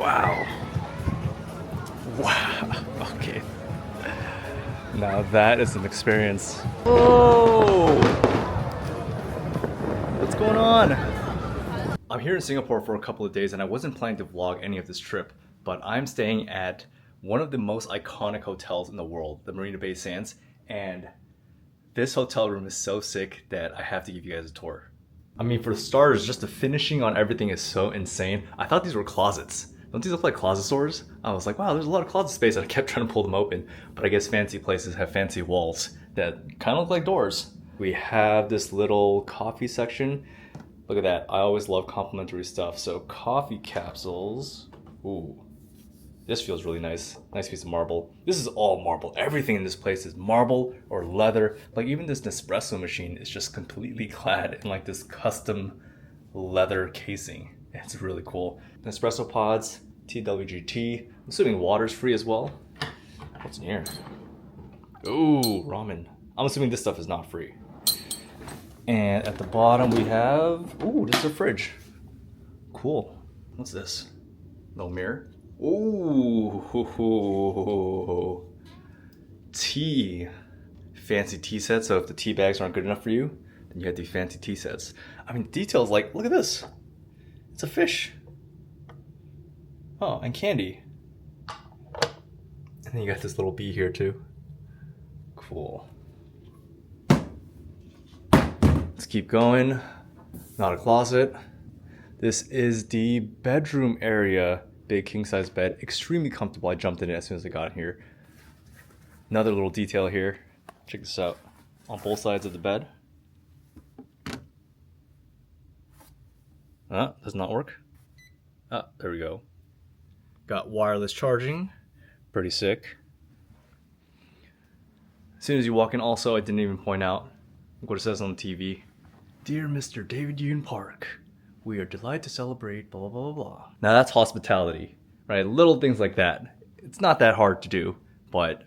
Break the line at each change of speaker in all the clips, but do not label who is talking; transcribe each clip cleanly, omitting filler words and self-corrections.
Wow. Wow. Okay. Now that is an experience. Whoa! What's going on? I'm here in Singapore for a couple of days and I wasn't planning to vlog any of this trip, but I'm staying at one of the most iconic hotels in the world, the Marina Bay Sands, and this hotel room is so sick that I have to give you guys a tour. I mean, for starters, just the finishing on everything is so insane. I thought these were closets. Don't these look like closet stores? I was like, wow, there's a lot of closet space, and I kept trying to pull them open. But I guess fancy places have fancy walls that kind of look like doors. We have this little coffee section. Look at that. I always love complimentary stuff. So coffee capsules. Ooh, this feels really nice. Nice piece of marble. This is all marble. Everything in this place is marble or leather. Like even this Nespresso machine is just completely clad in like this custom leather casing. It's really cool. Nespresso pods, TWGT. I'm assuming water's free as well. What's in here? Ooh, ramen. I'm assuming this stuff is not free. And at the bottom we have, ooh, this is a fridge. Cool. What's this? No mirror. Ooh, tea. Fancy tea sets. So if the tea bags aren't good enough for you, then you have these fancy tea sets. I mean, details like, look at this. It's a fish. Oh, and candy. And then you got this little bee here too. Cool. Let's keep going. Not a closet. This is the bedroom area. Big king size bed, extremely comfortable. I jumped in it as soon as I got in here. Another little detail here. Check this out. On both sides of the bed. Does not work. There we go. Got wireless charging. Pretty sick. As soon as you walk in, also, I didn't even point out. Look what it says on the TV. Dear Mr. David Yoon Park, we are delighted to celebrate blah, blah, blah, blah, blah. Now that's hospitality, right? Little things like that. It's not that hard to do, but it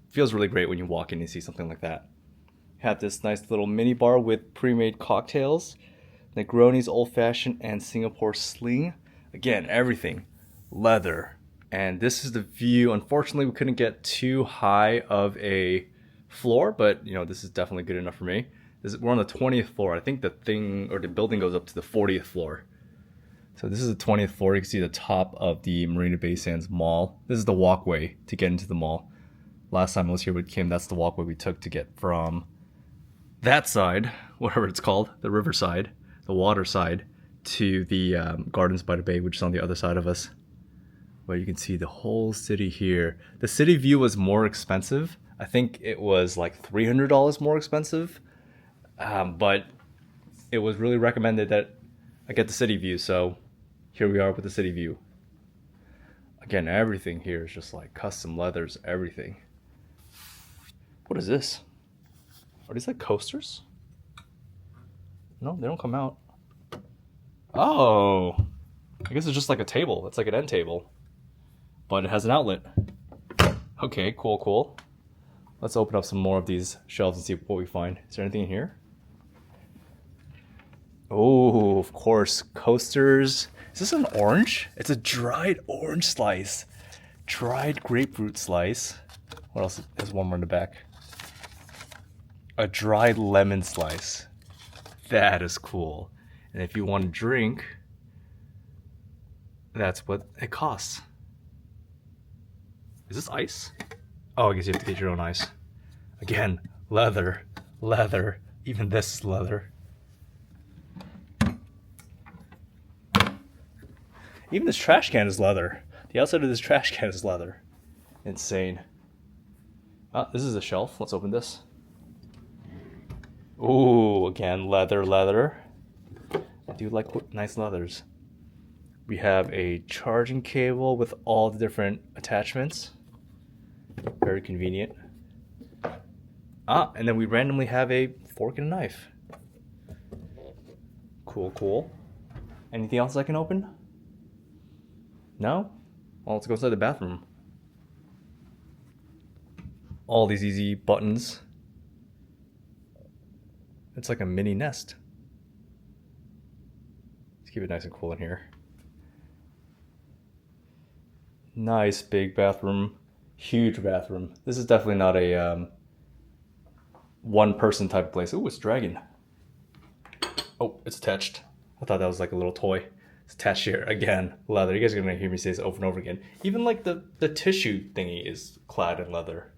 feels really great when you walk in and see something like that. You have this nice little mini bar with pre-made cocktails, Negronis, Old Fashioned, and Singapore Sling. Again, everything leather. And this is the view. Unfortunately, we couldn't get too high of a floor, but you know, this is definitely good enough for me. We're on the 20th floor. I think the building goes up to the 40th floor. So this is the 20th floor. You can see the top of the Marina Bay Sands Mall. This is the walkway to get into the mall. Last time I was here with Kim, that's the walkway we took to get from that side, whatever it's called, the river side, the water side, to the Gardens by the Bay, which is on the other side of us. Where you can see the whole city here. The city view was more expensive. I think it was like $300 more expensive. But it was really recommended that I get the city view, so here we are with the city view. Again, everything here is just like custom leathers, everything. What is this? Are these like coasters? No, they don't come out. Oh, I guess it's just like a table. It's like an end table, but it has an outlet. Okay, cool, cool. Let's open up some more of these shelves and see what we find. Is there anything in here? Oh, of course, coasters. Is this an orange? It's a dried orange slice. Dried grapefruit slice. What else? There's one more in the back. A dried lemon slice. That is cool. And if you want to drink, that's what it costs. Is this ice? Oh, I guess you have to get your own ice. Again, leather, leather. Even this is leather. Even this trash can is leather. The outside of this trash can is leather. Insane. This is a shelf. Let's open this. Ooh, again, leather, leather. I do like nice leathers. We have a charging cable with all the different attachments. Very convenient. And then we randomly have a fork and a knife. Cool, cool. Anything else I can open? No? Well, let's go inside the bathroom. All these easy buttons. It's like a mini nest. Let's keep it nice and cool in here. Nice big bathroom, huge bathroom. This is definitely not a one person type of place. Oh, it's dragging. Oh, it's attached. I thought that was like a little toy. It's attached here again. Leather. You guys are gonna hear me say this over and over again. Even like the tissue thingy is clad in leather.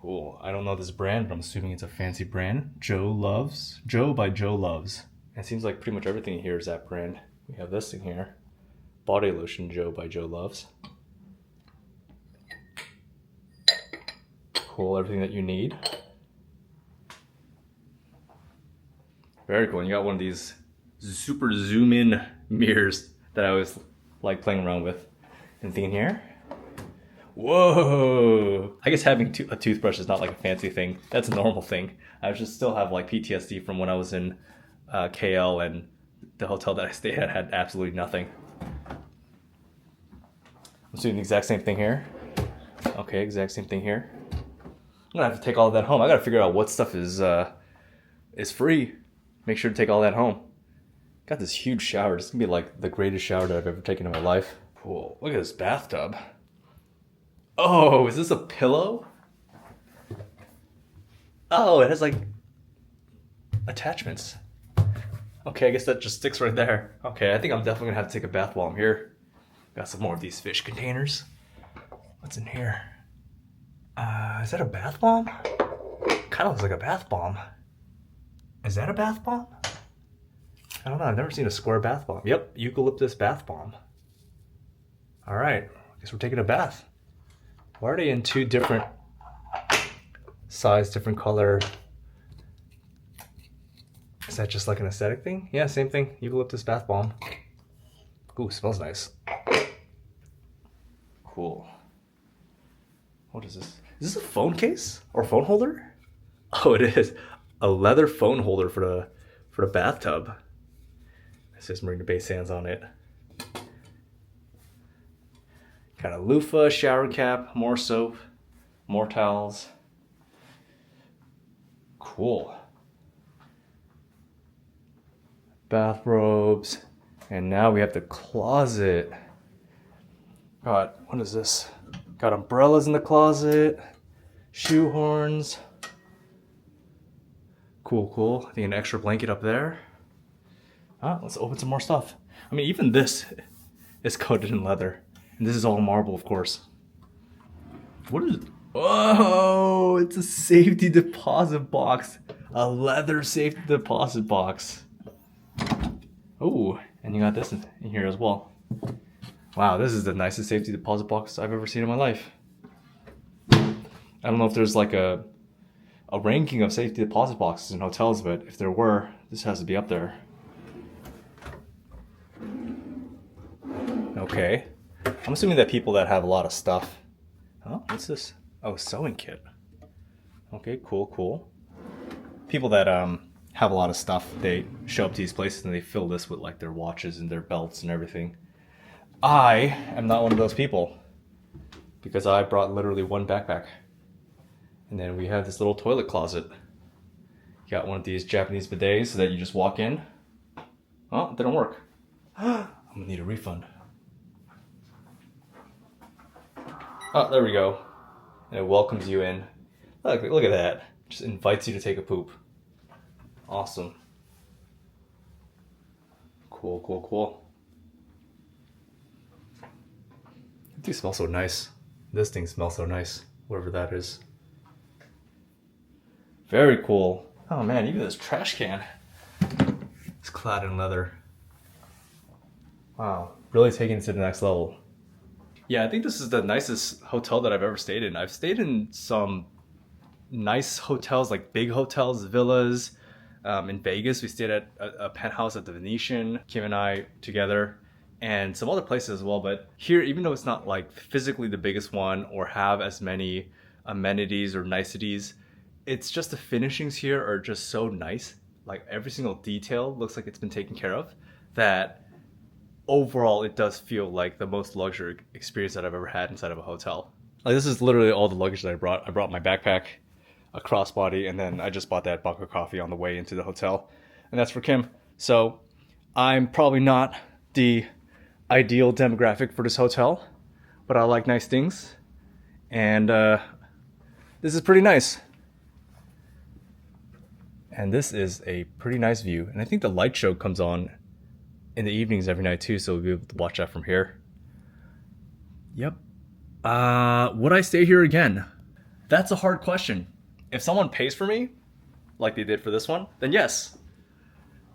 Cool. I don't know this brand, but I'm assuming it's a fancy brand. Joe by Joe Loves. And it seems like pretty much everything here is that brand. We have this thing here. Body lotion, Joe by Joe Loves. Cool, everything that you need. Very cool. And you got one of these super zoom in mirrors that I always like playing around with. Anything in here? Whoa! I guess having a toothbrush is not like a fancy thing. That's a normal thing. I just still have like PTSD from when I was in KL, and the hotel that I stayed at had absolutely nothing. I'm doing the exact same thing here. Okay, exact same thing here. I'm gonna have to take all of that home. I gotta figure out what stuff is free. Make sure to take all that home. Got this huge shower. This is gonna be like the greatest shower that I've ever taken in my life. Cool. Look at this bathtub. Oh, is this a pillow? Oh, it has like attachments. Okay, I guess that just sticks right there. Okay, I think I'm definitely gonna have to take a bath while I'm here. Got some more of these fish containers. What's in here? Is that a bath bomb? Kind of looks like a bath bomb. Is that a bath bomb? I don't know, I've never seen a square bath bomb. Yep, eucalyptus bath bomb. All right, I guess we're taking a bath. Why are they in two different size, different color? Is that just like an aesthetic thing? Yeah, same thing, eucalyptus bath bomb. Ooh, smells nice. Cool. What is this? Is this a phone case or phone holder? Oh, it is. A leather phone holder for the bathtub. It says Marina Bay Sands on it. Got a loofah, shower cap, more soap, more towels. Cool. Bathrobes. And now we have the closet. Got, what is this? Got umbrellas in the closet, shoe horns. Cool, cool. I think an extra blanket up there. Let's open some more stuff. I mean, even this is coated in leather. And this is all marble, of course. What is it? Whoa, it's a safety deposit box. A leather safety deposit box. Oh, and you got this in here as well. Wow, this is the nicest safety deposit box I've ever seen in my life. I don't know if there's like a ranking of safety deposit boxes in hotels, but if there were, this has to be up there. Okay. I'm assuming that people that have a lot of stuff. Oh, what's this? Oh, sewing kit. Okay, cool, cool. People that have a lot of stuff, they show up to these places and they fill this with like their watches and their belts and everything. I am not one of those people because I brought literally one backpack. And then we have this little toilet closet. You got one of these Japanese bidets so that you just walk in. Oh, it didn't work. I'm gonna need a refund. Oh, there we go. And it welcomes you in. Look at that. Just invites you to take a poop. Awesome. Cool, cool, cool. These smell so nice. This thing smells so nice, whatever that is. Very cool. Oh man, even this trash can is clad in leather. Wow, really taking it to the next level. Yeah, I think this is the nicest hotel that I've ever stayed in. I've stayed in some nice hotels, like big hotels, villas. In Vegas, we stayed at a penthouse at the Venetian, Kim and I together, and some other places as well. But here, even though it's not like physically the biggest one or have as many amenities or niceties, it's just the finishings here are just so nice. Like every single detail looks like it's been taken care of, that overall it does feel like the most luxury experience that I've ever had inside of a hotel. Like this is literally all the luggage that I brought. I brought my backpack, a crossbody, and then I just bought that bucket of coffee on the way into the hotel. And that's for Kim. So I'm probably not the ideal demographic for this hotel, but I like nice things, and this is pretty nice. And this is a pretty nice view, and I think the light show comes on in the evenings every night too, so we'll be able to watch that from here. Yep. Would I stay here again? That's a hard question. If someone pays for me, like they did for this one, then yes.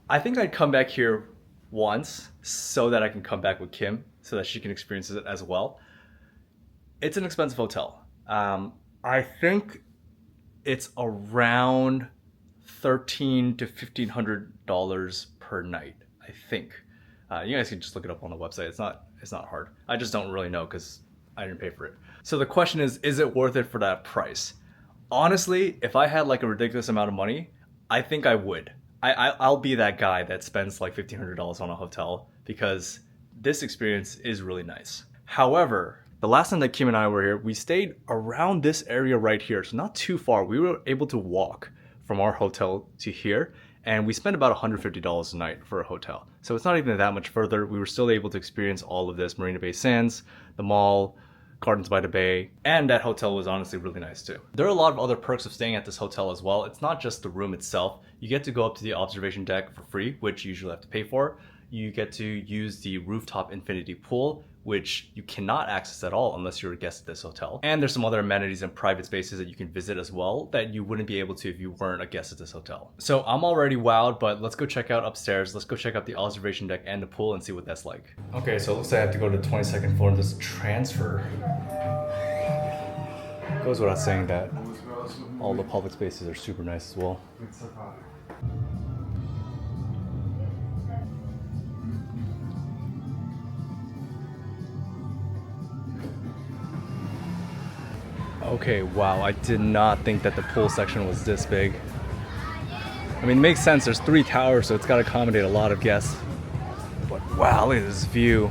I think I'd come back here once so that I can come back with Kim so that she can experience it as well. It's an expensive hotel. I think it's around $1,300 to $1,500 per night, I think. You guys can just look it up on the website. It's not hard. I just don't really know because I didn't pay for it. So the question is it worth it for that price? Honestly, if I had like a ridiculous amount of money, I think I would. I'll be that guy that spends like $1,500 on a hotel because this experience is really nice. However, the last time that Kim and I were here, we stayed around this area right here, so not too far. We were able to walk from our hotel to here, and we spent about $150 a night for a hotel. So it's not even that much further. We were still able to experience all of this: Marina Bay Sands, the mall, Gardens by the Bay, and that hotel was honestly really nice too. There are a lot of other perks of staying at this hotel as well. It's not just the room itself. You get to go up to the observation deck for free, which you usually have to pay for. You get to use the rooftop infinity pool, which you cannot access at all unless you're a guest at this hotel. And there's some other amenities and private spaces that you can visit as well that you wouldn't be able to if you weren't a guest at this hotel. So I'm already wowed, but let's go check out upstairs. Let's go check out the observation deck and the pool and see what that's like. Okay, so it looks like I have to go to the 22nd floor and just transfer. Goes without saying that all the public spaces are super nice as well. Okay, wow, I did not think that the pool section was this big. I mean, it makes sense, there's 3 towers, so it's got to accommodate a lot of guests. But wow, look at this view.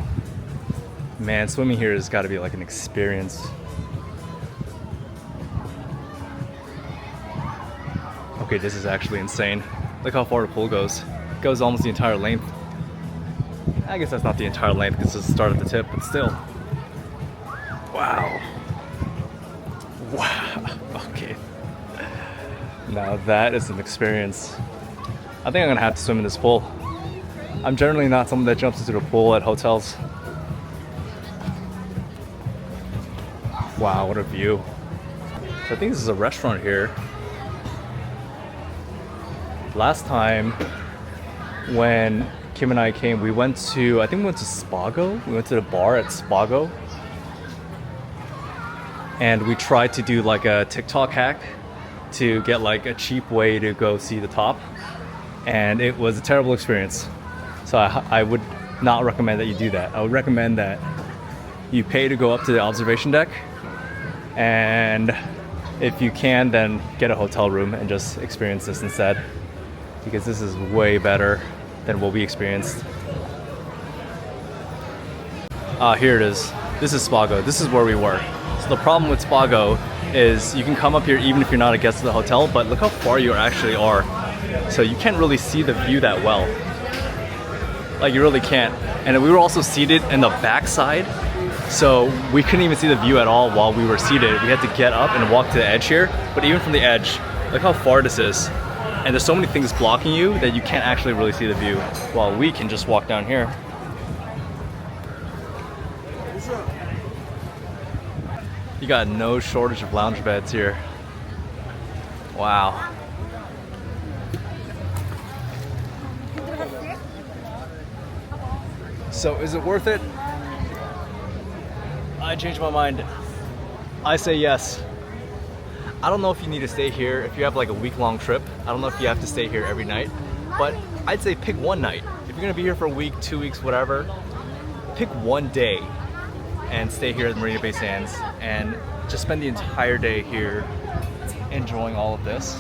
Man, swimming here has got to be like an experience. Okay, this is actually insane. Look how far the pool goes. It goes almost the entire length. I guess that's not the entire length because it's the start at the tip, but still. Wow. Wow, okay. Now that is an experience. I think I'm gonna have to swim in this pool. I'm generally not someone that jumps into the pool at hotels. Wow, what a view. So I think this is a restaurant here. Last time when Kim and I came, we went to, I think we went to Spago. We went to the bar at Spago. And we tried to do like a TikTok hack to get like a cheap way to go see the top. And it was a terrible experience. So I would not recommend that you do that. I would recommend that you pay to go up to the observation deck. And if you can, then get a hotel room and just experience this instead. Because this is way better than what we experienced. Here it is. This is Spago. This is where we were. So the problem with Spago is you can come up here even if you're not a guest of the hotel, but look how far you actually are. So you can't really see the view that well. Like, you really can't. And we were also seated in the back side, so we couldn't even see the view at all while we were seated. We had to get up and walk to the edge here. But even from the edge, look how far this is. And there's so many things blocking you that you can't actually really see the view, while we can just walk down here. You got no shortage of lounge beds here. Wow. So is it worth it? I changed my mind. I say yes. I don't know if you need to stay here if you have like a week-long trip. I don't know if you have to stay here every night, but I'd say pick one night. If you're gonna be here for a week, 2 weeks, whatever, pick one day and stay here at Marina Bay Sands and just spend the entire day here enjoying all of this.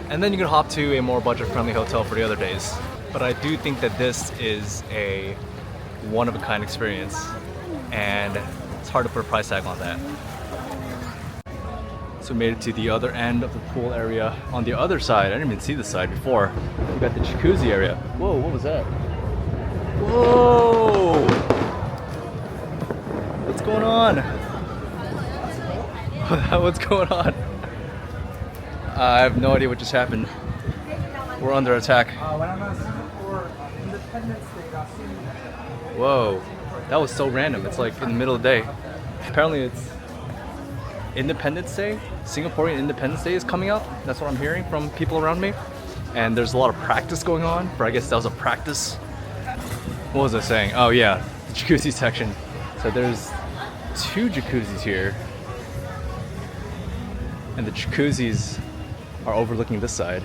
And then you can hop to a more budget-friendly hotel for the other days. But I do think that this is a one-of-a-kind experience, and it's hard to put a price tag on that. So we made it to the other end of the pool area. On the other side, I didn't even see this side before. We got the jacuzzi area. Whoa, what was that? Whoa! What's going on? What's going on? I have no idea what just happened. We're under attack. Whoa, that was so random. It's like in the middle of the day. Apparently it's Independence Day. Singaporean Independence Day is coming up. That's what I'm hearing from people around me. And there's a lot of practice going on, but I guess that was a practice. What was I saying? Oh yeah, the jacuzzi section. So there's 2 jacuzzis here. And the jacuzzis are overlooking this side.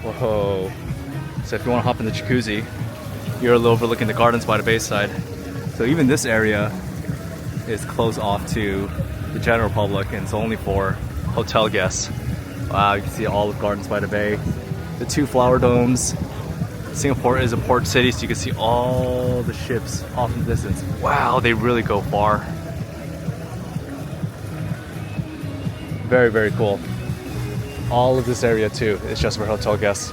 Whoa. So if you want to hop in the jacuzzi, you're overlooking the gardens by the bay side. So even this area is closed off to the general public, and it's only for hotel guests. Wow, you can see all of Gardens by the Bay. The 2 flower domes. Singapore is a port city, so you can see all the ships off in the distance. Wow, they really go far. Very, very cool. All of this area too is just for hotel guests.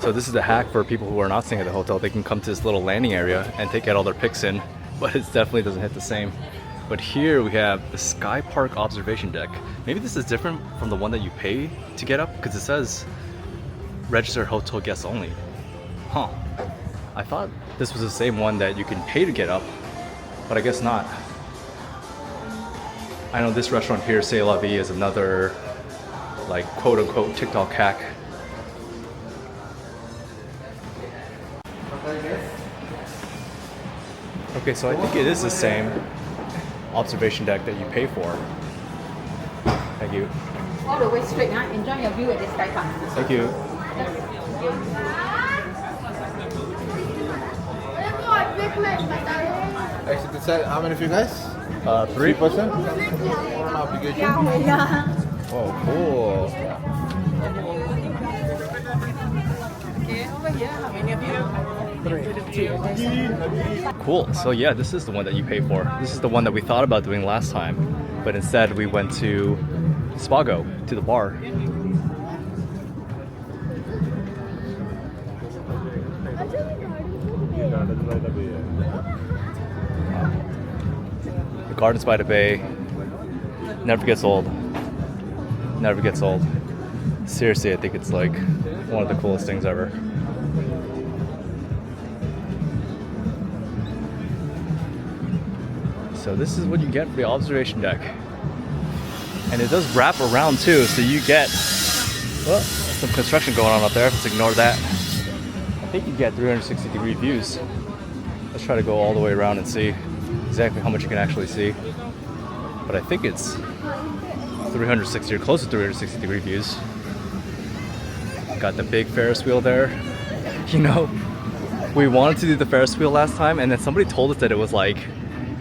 So this is the hack for people who are not staying at the hotel. They can come to this little landing area and get all their pics in, but it definitely doesn't hit the same. But here we have the Sky Park observation deck. Maybe this is different from the one that you pay to get up, because it says registered hotel guests only. Huh. I thought this was the same one that you can pay to get up, but I guess not. I know this restaurant here, C'est La Vie, is another like quote unquote TikTok hack. Okay, so I think it is the same observation deck that you pay for. Thank you.
All the way straight, huh? Enjoy your view at the Sky Park.
Thank you.
Actually, decide how many of you guys?
3
person? Obligation.
Oh, cool.
Okay, over here, how many of you?
Cool. So yeah, this is the one that you pay for. This is the one that we thought about doing last time, but instead we went to Spago, to the bar. The Gardens by the Bay never gets old. Never gets old. Seriously, I think it's like one of the coolest things ever. So this is what you get for the observation deck. And it does wrap around too, so you get some construction going on up there. Let's ignore that. I think you get 360-degree views. Let's try to go all the way around and see exactly how much you can actually see. But I think it's 360 or close to 360-degree views. Got the big Ferris wheel there. You know, we wanted to do the Ferris wheel last time, and then somebody told us that it was like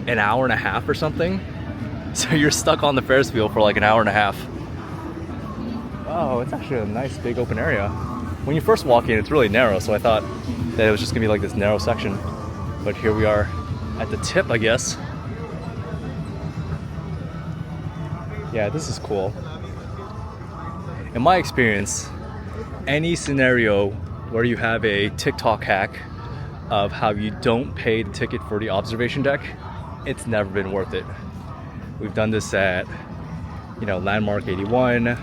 an hour and a half or something. So you're stuck on the Ferris wheel for like an hour and a half. Wow, it's actually a nice big open area. When you first walk in, it's really narrow, so I thought that it was just gonna be like this narrow section. But here we are at the tip, I guess. Yeah, this is cool. In my experience, any scenario where you have a TikTok hack of how you don't pay the ticket for the observation deck, it's never been worth it. We've done this at, you know, Landmark 81,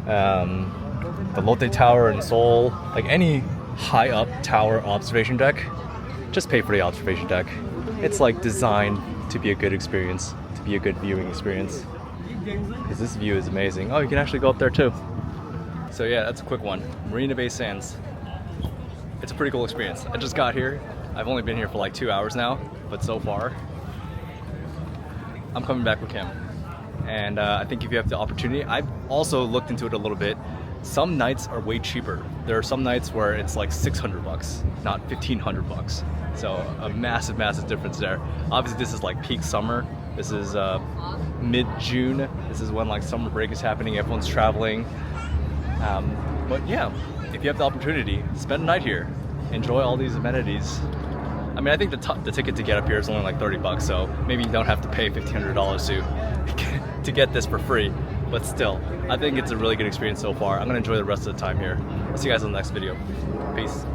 the Lotte Tower in Seoul, like any high up tower observation deck, just pay for the observation deck. It's like designed to be a good experience, to be a good viewing experience. Because this view is amazing. Oh, you can actually go up there too. So yeah, that's a quick one. Marina Bay Sands. It's a pretty cool experience. I just got here. I've only been here for like 2 hours now, but so far, I'm coming back with Kim. And I think if you have the opportunity, I've also looked into it a little bit. Some nights are way cheaper. There are some nights where it's like 600 bucks, not 1,500 bucks. So a massive, massive difference there. Obviously this is like peak summer. This is mid-June. This is when like summer break is happening, everyone's traveling. But yeah, if you have the opportunity, spend a night here. Enjoy all these amenities. I mean, I think the ticket to get up here is only like 30 bucks, so maybe you don't have to pay $1,500 to get this for free. but still, I think it's a really good experience so far. I'm gonna enjoy the rest of the time here. I'll see you guys in the next video. Peace.